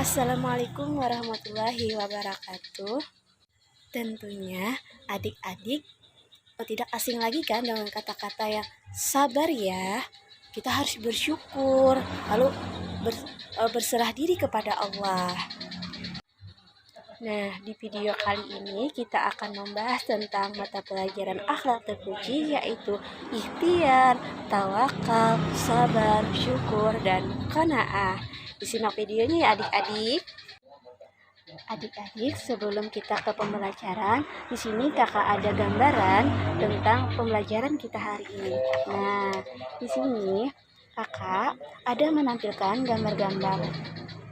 Assalamualaikum warahmatullahi wabarakatuh. Tentunya adik-adik tidak asing lagi kan dengan kata-kata yang sabar ya. Kita harus bersyukur, lalu berserah diri kepada Allah. Nah, di video kali ini kita akan membahas tentang mata pelajaran akhlak terpuji, yaitu ikhtiar, tawakal, sabar, syukur, dan qanaah. Disimak videonya ya adik-adik. Adik-adik, sebelum kita ke pembelajaran, di sini kakak ada gambaran tentang pembelajaran kita hari ini. Nah, di sini kakak ada menampilkan gambar-gambar.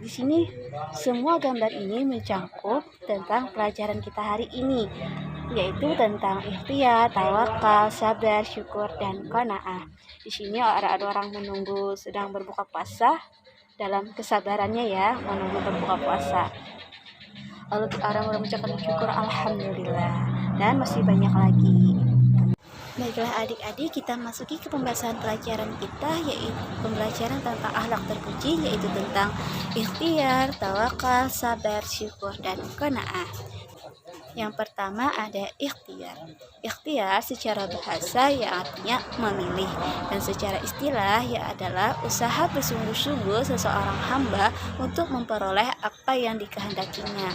Di sini semua gambar ini mencakup tentang pelajaran kita hari ini, yaitu tentang ikhtiar, tawakal, sabar, syukur, dan qanaah. Di sini ada orang menunggu sedang berbuka puasa dalam kesabarannya ya, menunggu berbuka puasa. Lalu orang mengucapkan syukur alhamdulillah, dan masih banyak lagi. Baiklah adik-adik, kita masuki ke pembahasan pelajaran kita, yaitu pembelajaran tentang akhlak terpuji, yaitu tentang ikhtiar, tawakal, sabar, syukur, dan qanaah. Yang pertama ada ikhtiar. Ikhtiar secara bahasa ya artinya memilih, dan secara istilah ya adalah usaha bersungguh-sungguh seseorang hamba untuk memperoleh apa yang dikehendakinya.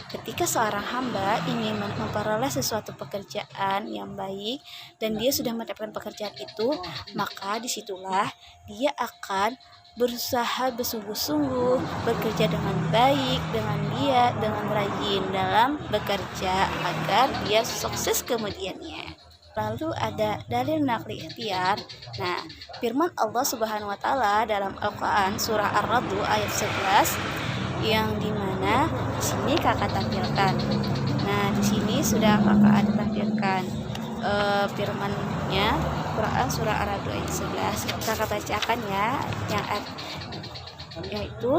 Ketika seorang hamba ingin memperoleh sesuatu pekerjaan yang baik dan dia sudah mendapatkan pekerjaan itu, maka disitulah dia akan berusaha bersungguh-sungguh, bekerja dengan baik, dengan rajin dalam bekerja agar dia sukses kemudiannya. Lalu ada dalil nakli ikhtiar. Nah, firman Allah Subhanahu wa taala dalam Al-Qur'an surah Ar-Ra'd ayat 11 yang dimana di sini kakak tampilkan. Nah, di sini sudah kakak ada tampilkan firman-Nya Quran surah Ar-Ra'd ayat 11. Kakak bacakan ya, yaitu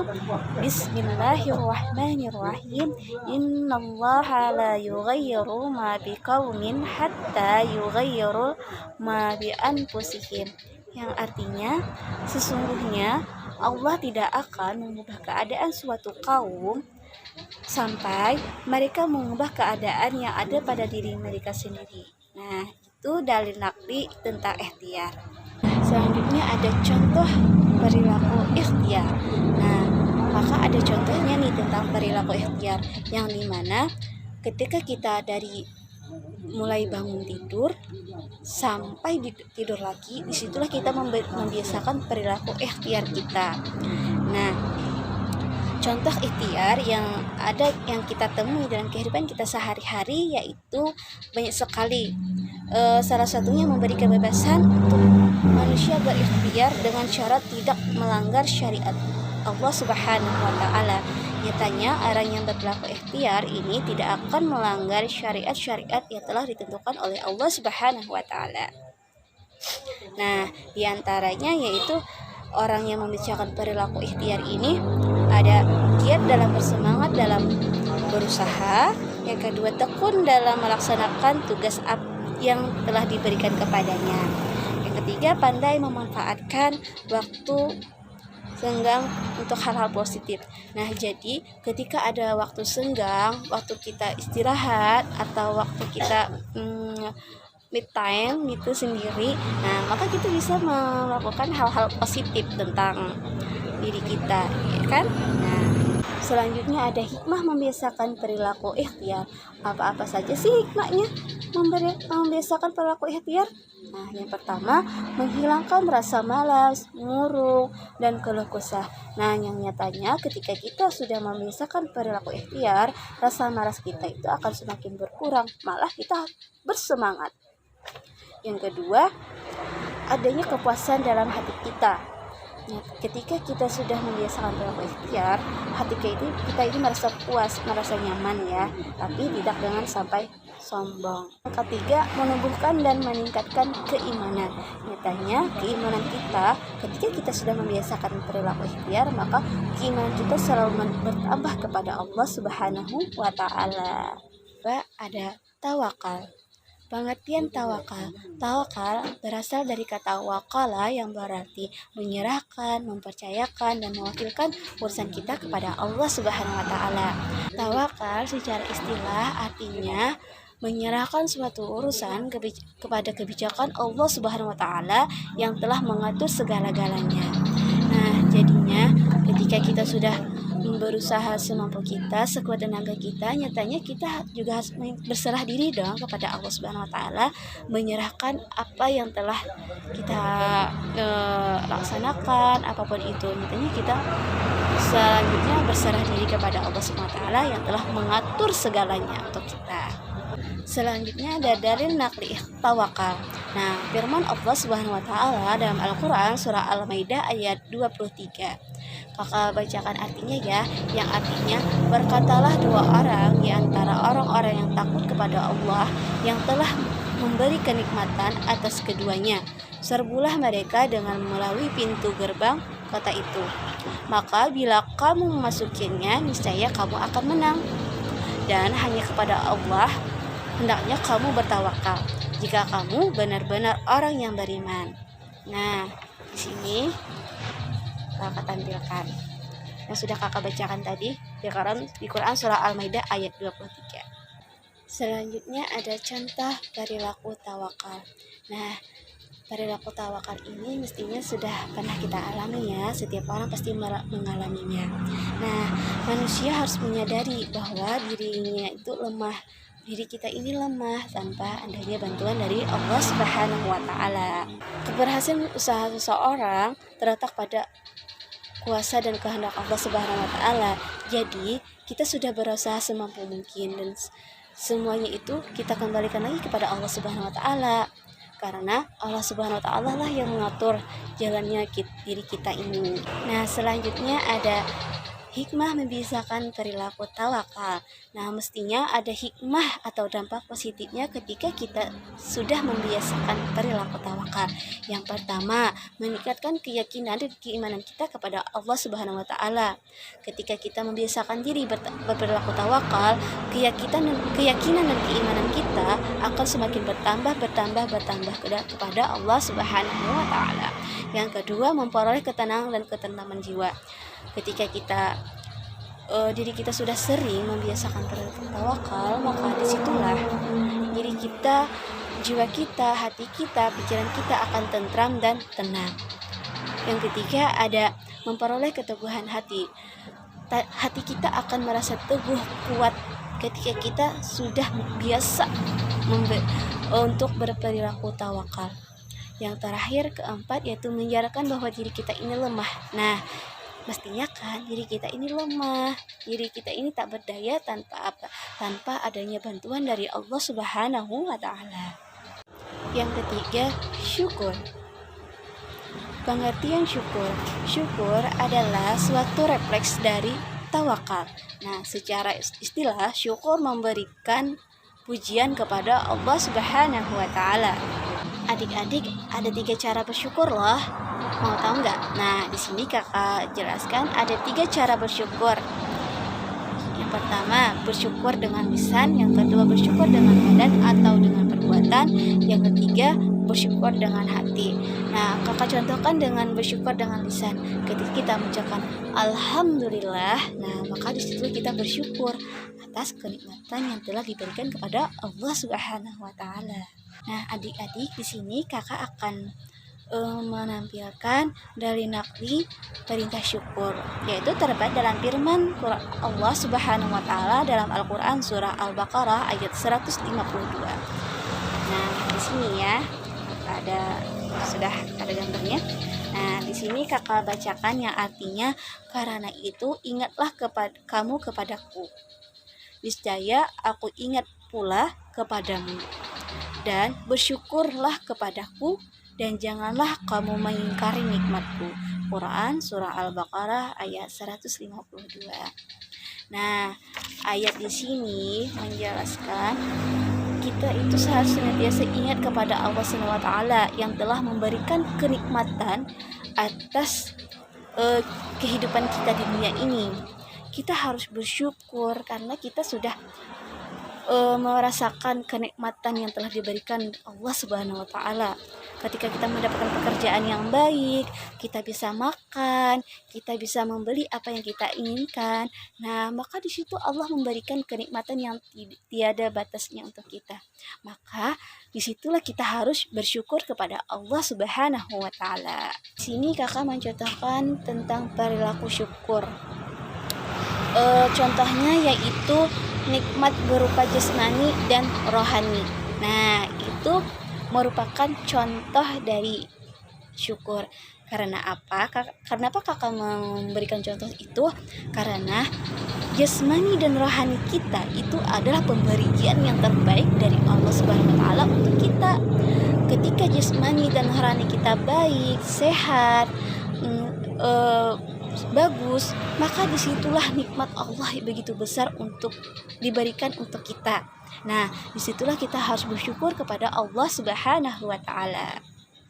Bismillahirrahmanirrahim. Innallaha la yughayyiru ma biqaumin hatta yughayyiru ma bi anfusihim. Yang artinya, sesungguhnya Allah tidak akan mengubah keadaan suatu kaum sampai mereka mengubah keadaan yang ada pada diri mereka sendiri. Nah, itu dalil nakli tentang ikhtiar. Selanjutnya ada contoh perilaku ikhtiar. Nah, maka ada contohnya nih tentang perilaku ikhtiar, yang dimana ketika kita dari mulai bangun tidur sampai tidur lagi, disitulah kita membiasakan perilaku ikhtiar kita. Nah, contoh ikhtiar yang kita temui dalam kehidupan kita sehari-hari yaitu banyak sekali. Salah satunya memberi kebebasan untuk manusia berikhtiar dengan syarat tidak melanggar syariat Allah Subhanahu wa taala. Nyatanya orang yang berperilaku ikhtiar ini tidak akan melanggar syariat-syariat yang telah ditentukan oleh Allah Subhanahu wa taala. Nah, diantaranya yaitu orang yang membicarakan perilaku ikhtiar ini ada giat dalam bersemangat dalam berusaha, yang kedua tekun dalam melaksanakan tugas yang telah diberikan kepadanya, yang ketiga pandai memanfaatkan waktu senggang untuk hal-hal positif. Nah, jadi ketika ada waktu senggang, waktu kita istirahat atau waktu kita mid time itu sendiri, nah maka kita bisa melakukan hal-hal positif tentang diri kita, ya kan? Nah, selanjutnya ada hikmah membiasakan perilaku ikhtiar. Apa-apa saja sih hikmahnya membiasakan perilaku ikhtiar? Nah, yang pertama, menghilangkan rasa malas, murung, dan keluh kesah. Nah, yang nyatanya ketika kita sudah membiasakan perilaku ikhtiar, rasa malas kita itu akan semakin berkurang, malah kita bersemangat. Yang kedua, adanya kepuasan dalam hati kita. Nah, ketika kita sudah membiasakan perilaku ikhtiar, hati kita ini merasa puas, merasa nyaman ya, tapi tidak dengan sampai sombong. Yang ketiga, menumbuhkan dan meningkatkan keimanan. Nyatanya keimanan kita ketika kita sudah membiasakan perilaku ikhtiar, maka keimanan kita selalu bertambah kepada Allah Subhanahu wa taala. Ada tawakal. Pengertian tawakal. Tawakal berasal dari kata wakala yang berarti menyerahkan, mempercayakan, dan mewakilkan urusan kita kepada Allah Subhanahu wa taala. Tawakal secara istilah artinya menyerahkan suatu urusan kepada kebijakan Allah Subhanahu wa taala yang telah mengatur segala-galanya. Nah, jadinya ketika kita sudah berusaha semampu kita, sekuat tenaga kita, nyatanya kita juga harus berserah diri dong kepada Allah Subhanahu wa taala, menyerahkan apa yang telah kita laksanakan, apapun itu. Nyatanya kita selanjutnya berserah diri kepada Allah Subhanahu wa taala yang telah mengatur segalanya untuk kita. Selanjutnya ada dalil naqli tawakal. Nah, firman Allah Subhanahu wa taala dalam Al-Qur'an surah Al-Maidah ayat 23. Kakak bacakan artinya ya, yang artinya berkatalah dua orang di antara orang-orang yang takut kepada Allah yang telah memberi kenikmatan atas keduanya. Serbulah mereka dengan melalui pintu gerbang kota itu. Maka bila kamu memasukinya, niscaya kamu akan menang. Dan hanya kepada Allah hendaknya kamu bertawakal jika kamu benar-benar orang yang beriman. Nah, di sini kakak tampilkan yang sudah kakak bacakan tadi di Quran surah Al-Maidah ayat 23. Selanjutnya ada contoh perilaku tawakal. Nah, perilaku tawakal ini mestinya sudah pernah kita alami ya, setiap orang pasti mengalaminya. Nah, manusia harus menyadari bahwa dirinya itu lemah. Diri kita ini lemah tanpa adanya bantuan dari Allah Subhanahu wa taala. Keberhasilan usaha seseorang terletak pada kuasa dan kehendak Allah Subhanahu wa taala. Jadi, kita sudah berusaha semampu mungkin dan semuanya itu kita kembalikan lagi kepada Allah Subhanahu wa taala. Karena Allah Subhanahu wa taala lah yang mengatur jalannya diri kita ini. Nah, selanjutnya ada hikmah membiasakan perilaku tawakal. Nah, mestinya ada hikmah atau dampak positifnya ketika kita sudah membiasakan perilaku tawakal. Yang pertama, meningkatkan keyakinan dan keimanan kita kepada Allah Subhanahu wa taala. Ketika kita membiasakan diri berperilaku tawakal, keyakinan dan keimanan kita akan semakin bertambah kepada Allah Subhanahu wa taala. Yang kedua, memperoleh ketenangan dan ketentraman jiwa. Ketika diri kita sudah sering membiasakan tawakal, maka disitulah diri kita, jiwa kita, hati kita, pikiran kita akan tentram dan tenang. Yang ketiga ada memperoleh keteguhan hati. Hati kita akan merasa teguh, kuat ketika kita sudah biasa untuk berperilaku tawakal. Yang terakhir, keempat, yaitu menjarakan bahwa diri kita ini lemah. Nah, mestinya kan diri kita ini lemah, diri kita ini tak berdaya tanpa adanya bantuan dari Allah Subhanahu wa taala. Yang ketiga, syukur. Pengertian syukur. Syukur adalah suatu refleks dari tawakal. Nah, secara istilah syukur memberikan pujian kepada Allah Subhanahu wa taala. Adik-adik, ada 3 cara bersyukur loh. Mau tahu nggak? Nah, di sini kakak jelaskan ada 3 cara bersyukur. Yang pertama, bersyukur dengan lisan. Yang kedua, bersyukur dengan badan atau dengan perbuatan. Yang ketiga, bersyukur dengan hati. Nah, kakak contohkan dengan bersyukur dengan lisan. Ketika kita mengucapkan Alhamdulillah, nah maka di situ kita bersyukur atas kenikmatan yang telah diberikan kepada Allah Subhanahu wa taala. Nah, adik-adik, di sini kakak akan menampilkan dalil naqli perintah syukur, yaitu terdapat dalam firman Allah Subhanahu wa taala dalam Al-Qur'an surah Al-Baqarah ayat 152. Nah, di sini ya sudah ada gambarnya. Nah, di sini kakak bacakan yang artinya, karena itu ingatlah kamu kepadaku. Niscaya aku ingat pula kepadamu. Dan bersyukurlah kepadaku dan janganlah kamu mengingkari nikmatku. Quran surah Al-Baqarah ayat 152. Nah, ayat di sini menjelaskan kita itu seharusnya senantiasa ingat kepada Allah SWT yang telah memberikan kenikmatan atas kehidupan kita di dunia ini. Kita harus bersyukur karena kita sudah merasakan kenikmatan yang telah diberikan Allah Subhanahu wa taala. Ketika kita mendapatkan pekerjaan yang baik, kita bisa makan, kita bisa membeli apa yang kita inginkan. Nah, maka di situ Allah memberikan kenikmatan yang tiada batasnya untuk kita. Maka disitulah kita harus bersyukur kepada Allah Subhanahu wa taala. Di sini Kakak mencontohkan tentang perilaku syukur. Contohnya yaitu nikmat berupa jasmani dan rohani. Nah, itu merupakan contoh dari syukur. Karena apa? Kenapa Kakak memberikan contoh itu? Karena jasmani dan rohani kita itu adalah pemberian yang terbaik dari Allah Subhanahu wa taala untuk kita. Ketika jasmani dan rohani kita baik, sehat, bagus, maka disitulah nikmat Allah begitu besar untuk diberikan untuk kita. Nah, disitulah kita harus bersyukur kepada Allah Subhanahu wa taala.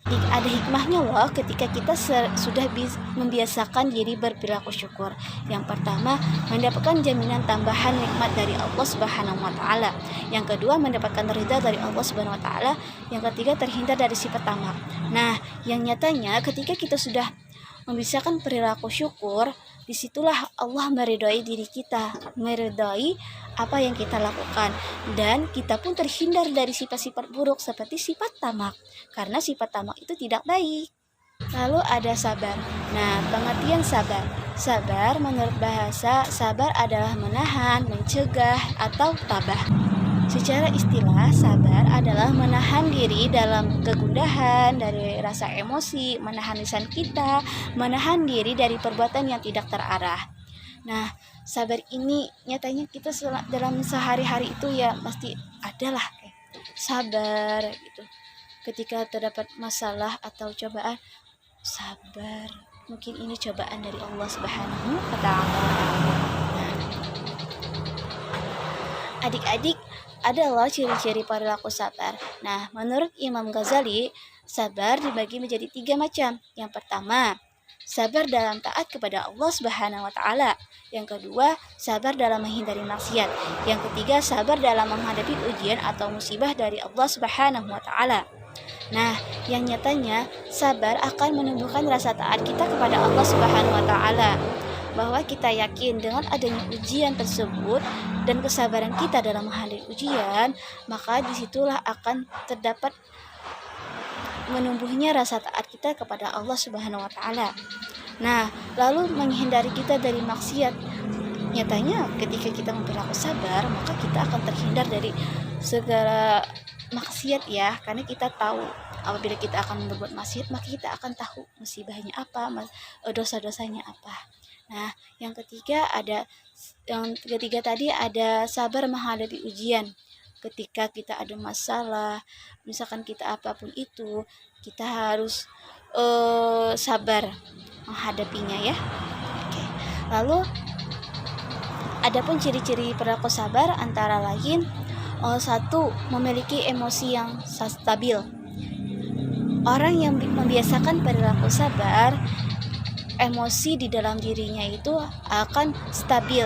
Ada hikmahnya loh ketika kita sudah membiasakan diri berperilaku syukur. Yang pertama, mendapatkan jaminan tambahan nikmat dari Allah Subhanahu wa taala. Yang kedua, mendapatkan ridha dari Allah Subhanahu wa taala. Yang ketiga, terhindar dari sifat tamak. Nah, yang nyatanya ketika kita sudah membiasakan perilaku syukur, disitulah Allah meridhai diri kita, meridhai apa yang kita lakukan, dan kita pun terhindar dari sifat-sifat buruk seperti sifat tamak, karena sifat tamak itu tidak baik. Lalu ada sabar. Nah, pengertian sabar. Sabar menurut bahasa, sabar adalah menahan, mencegah, atau tabah. Secara istilah, sabar adalah menahan diri dalam kegundahan, dari rasa emosi, menahan lisan kita, menahan diri dari perbuatan yang tidak terarah. Nah, sabar ini nyatanya kita dalam sehari-hari itu ya pasti adalah sabar gitu. Ketika terdapat masalah atau cobaan, sabar. Mungkin ini cobaan dari Allah Subhanahu wa taala. Adik-adik, adalah ciri-ciri perilaku sabar. Nah, menurut Imam Ghazali, sabar dibagi menjadi 3 macam. Yang pertama, sabar dalam taat kepada Allah Subhanahu wa taala. Yang kedua, sabar dalam menghindari maksiat. Yang ketiga, sabar dalam menghadapi ujian atau musibah dari Allah Subhanahu wa taala. Nah, yang nyatanya sabar akan menumbuhkan rasa taat kita kepada Allah Subhanahu wa taala. Bahwa kita yakin dengan adanya ujian tersebut dan kesabaran kita dalam menghadapi ujian, maka disitulah akan terdapat menumbuhnya rasa taat kita kepada Allah Subhanahu wa taala. Nah, lalu menghindari kita dari maksiat. Nyatanya ketika kita berperilaku sabar, maka kita akan terhindar dari segala maksiat ya, karena kita tahu apabila kita akan berbuat maksiat, maka kita akan tahu musibahnya apa, dosa-dosanya apa. Nah, yang ketiga tadi ada sabar menghadapi ujian. Ketika kita ada masalah, misalkan kita apapun itu, kita harus sabar menghadapinya ya. Oke. Lalu adapun ciri-ciri perilaku sabar antara lain, satu, memiliki emosi yang stabil. Orang yang membiasakan perilaku sabar, emosi di dalam dirinya itu akan stabil.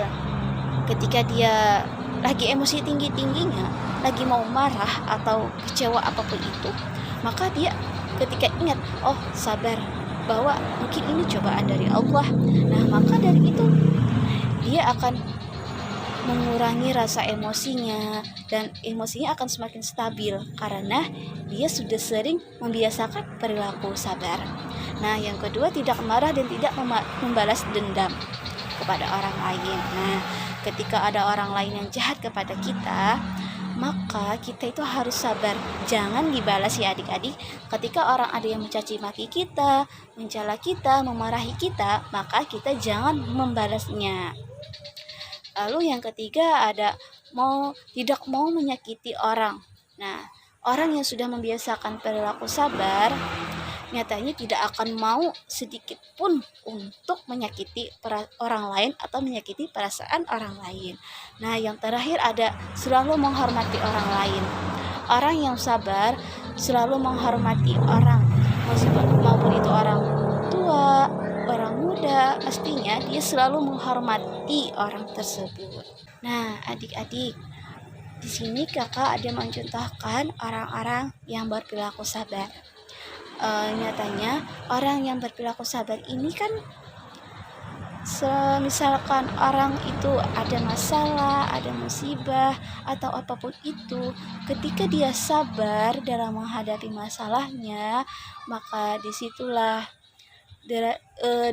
Ketika dia lagi emosi tinggi-tingginya, lagi mau marah atau kecewa apapun itu, maka dia ketika ingat, oh sabar, bahwa mungkin ini cobaan dari Allah. Nah, maka dari itu dia akan mengurangi rasa emosinya, dan emosinya akan semakin stabil karena dia sudah sering membiasakan perilaku sabar. Nah, yang kedua, tidak marah dan tidak membalas dendam kepada orang lain. Nah, ketika ada orang lain yang jahat kepada kita, maka kita itu harus sabar, jangan dibalas ya adik-adik. Ketika orang ada yang mencaci maki kita, mencela kita, memarahi kita, maka kita jangan membalasnya. Lalu yang ketiga ada tidak mau menyakiti orang. Nah, orang yang sudah membiasakan perilaku sabar, nyatanya tidak akan mau sedikit pun untuk menyakiti orang lain atau menyakiti perasaan orang lain. Nah, yang terakhir ada selalu menghormati orang lain. Orang yang sabar selalu menghormati orang, maupun itu orang tua, orang muda, pastinya dia selalu menghormati orang tersebut. Nah, adik-adik, Di sini kakak ada mencontohkan orang-orang yang berperilaku sabar. Nyatanya orang yang berperilaku sabar ini kan misalkan orang itu ada masalah, ada musibah atau apapun itu, ketika dia sabar dalam menghadapi masalahnya, maka disitulah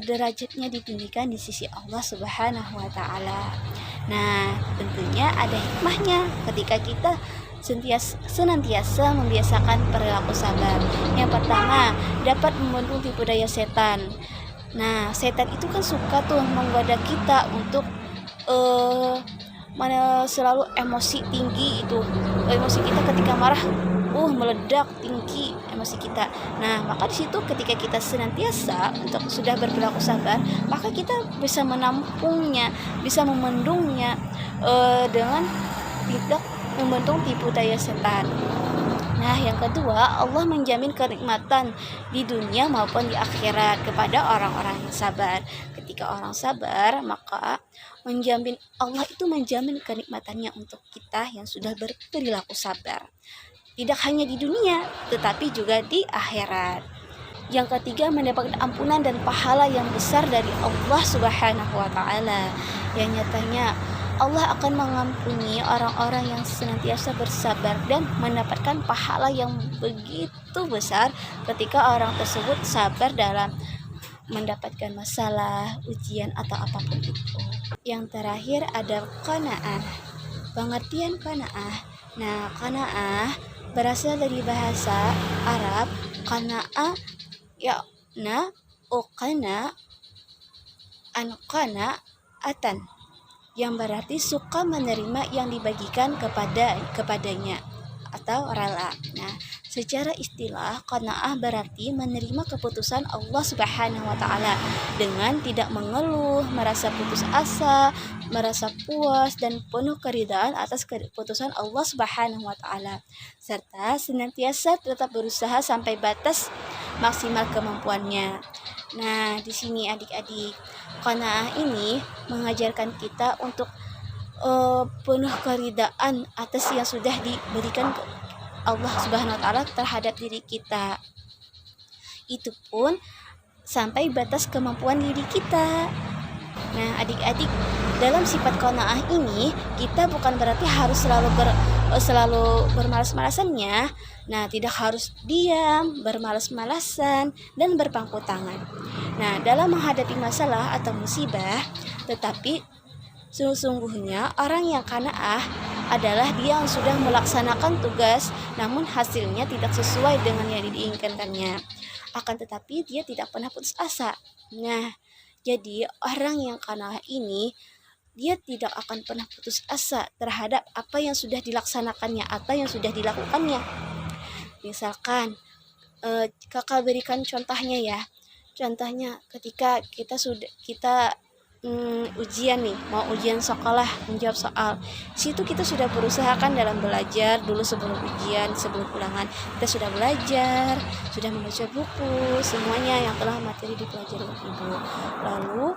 derajatnya ditinggikan di sisi Allah Subhanahu wa Ta'ala. Nah, tentunya ada hikmahnya ketika kita senantiasa membiasakan perilaku sabar. Yang pertama, dapat membendung tipu daya setan. Nah, setan itu kan suka tuh menggoda kita untuk mana selalu emosi tinggi itu. Emosi kita ketika marah meledak tinggi emosi kita. Nah, maka di situ ketika kita senantiasa untuk sudah berperilaku sabar, maka kita bisa menampungnya, bisa memendungnya dengan tidak membendung tipu daya setan. Nah, yang kedua, Allah menjamin kenikmatan di dunia maupun di akhirat kepada orang-orang yang sabar. Ketika orang sabar, maka Allah itu menjamin kenikmatannya untuk kita yang sudah berperilaku sabar. Tidak hanya di dunia, tetapi juga di akhirat. Yang ketiga, mendapatkan ampunan dan pahala yang besar dari Allah Subhanahu wa Ta'ala. Yang nyatanya Allah akan mengampuni orang-orang yang senantiasa bersabar dan mendapatkan pahala yang begitu besar ketika orang tersebut sabar dalam mendapatkan masalah, ujian atau apapun itu. Yang terakhir ada qanaah. Pengertian qanaah. Nah, qanaah berasal dari bahasa Arab qana'a ya'na uqana anqana atan, yang berarti suka menerima yang dibagikan kepadanya atau rela. Nah, secara istilah qanaah berarti menerima keputusan Allah Subhanahu wa Ta'ala dengan tidak mengeluh, merasa putus asa, merasa puas dan penuh keridhaan atas keputusan Allah Subhanahu wa Ta'ala, serta senantiasa tetap berusaha sampai batas maksimal kemampuannya. Nah, di sini adik-adik, qanaah ini mengajarkan kita untuk penuh keridhaan atas yang sudah diberikan Allah Subhanahu wa Ta'ala terhadap diri kita. Itu pun sampai batas kemampuan diri kita. Nah, adik-adik, dalam sifat qanaah ini kita bukan berarti harus selalu bermalas-malasannya. Nah, tidak harus diam, bermalas-malasan dan berpangku tangan. Nah, dalam menghadapi masalah atau musibah, tetapi sesungguhnya orang yang qanaah adalah dia yang sudah melaksanakan tugas namun hasilnya tidak sesuai dengan yang diinginkannya. Akan tetapi dia tidak pernah putus asa. Nah, jadi orang yang qanaah ini dia tidak akan pernah putus asa terhadap apa yang sudah dilaksanakannya atau yang sudah dilakukannya. Misalkan kakak berikan contohnya ya. Contohnya ketika kita ujian nih, mau ujian sekolah, menjawab soal. Situ kita sudah berusaha kan dalam belajar dulu sebelum ujian, sebelum ulangan. Kita sudah belajar, sudah membaca buku, semuanya yang telah materi dipelajari oleh ibu. Lalu,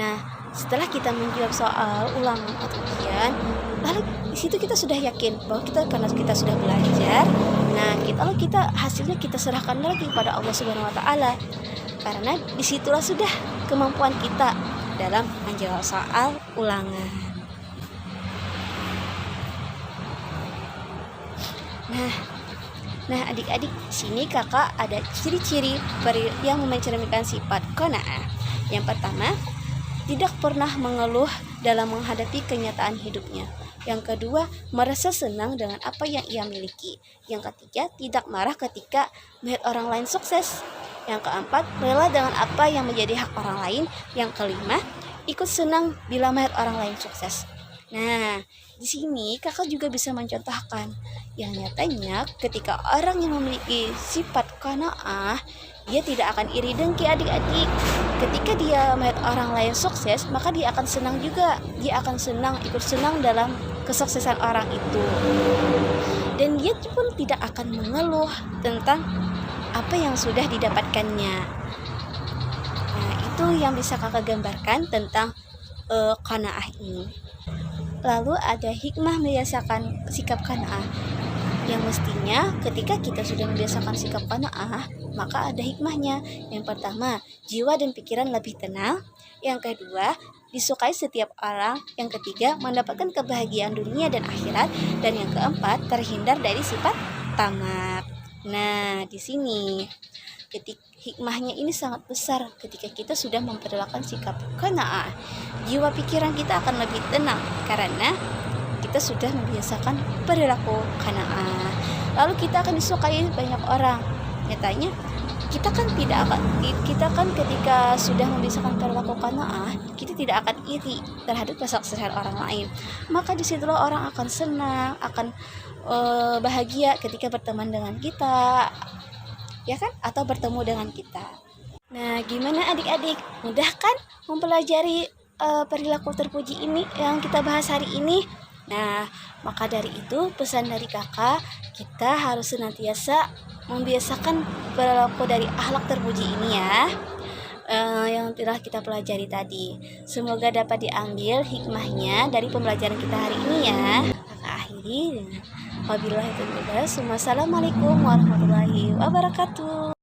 nah, setelah kita menjawab soal ulangan atau ujian, lalu di situ kita sudah yakin bahwa karena kita sudah belajar, nah kita hasilnya kita serahkan lagi kepada Allah Subhanahu wa Ta'ala. Karena disitulah sudah kemampuan kita dalam menjawab soal ulangan. Nah, adik-adik, sini kakak ada ciri-ciri yang mencerminkan sifat qanaah. Yang pertama, tidak pernah mengeluh dalam menghadapi kenyataan hidupnya. Yang kedua, merasa senang dengan apa yang ia miliki. Yang ketiga, tidak marah ketika melihat orang lain sukses. Yang keempat, rela dengan apa yang menjadi hak orang lain. Yang kelima, ikut senang bila melihat orang lain sukses. Nah, di sini kakak juga bisa mencontohkan yang nyatanya ketika orang yang memiliki sifat qanaah, dia tidak akan iri dengki adik-adik. Ketika dia melihat orang lain sukses, maka dia akan senang juga. Dia akan ikut senang dalam kesuksesan orang itu. Dan dia pun tidak akan mengeluh tentang apa yang sudah didapatkannya. Nah, itu yang bisa kakak gambarkan tentang qanaah ini. Lalu ada hikmah membiasakan sikap qanaah. Yang mestinya ketika kita sudah membiasakan sikap qanaah, maka ada hikmahnya. Yang pertama, jiwa dan pikiran lebih tenang. Yang kedua, disukai setiap orang. Yang ketiga, mendapatkan kebahagiaan dunia dan akhirat. Dan yang keempat, terhindar dari sifat tamak. Nah, di sini hikmahnya ini sangat besar ketika kita sudah memperlakukan sikap qanaah. Jiwa pikiran kita akan lebih tenang karena kita sudah membiasakan perilaku qanaah. Lalu kita akan disukai banyak orang. Nyatanya kita kan ketika sudah membiasakan perilaku qanaah, kita tidak akan iri terhadap kesuksesan orang lain. Maka disitulah orang akan senang, akan bahagia ketika berteman dengan kita, ya kan? Atau bertemu dengan kita. Nah, gimana adik-adik? Mudah kan mempelajari perilaku terpuji ini yang kita bahas hari ini? Nah, maka dari itu pesan dari kakak, kita harus senantiasa membiasakan perilaku dari akhlak terpuji ini ya, yang telah kita pelajari tadi. Semoga dapat diambil hikmahnya dari pembelajaran kita hari ini ya. Kakak akhiri dengan wabillahi taufiq. Wassalamualaikum warahmatullahi wabarakatuh.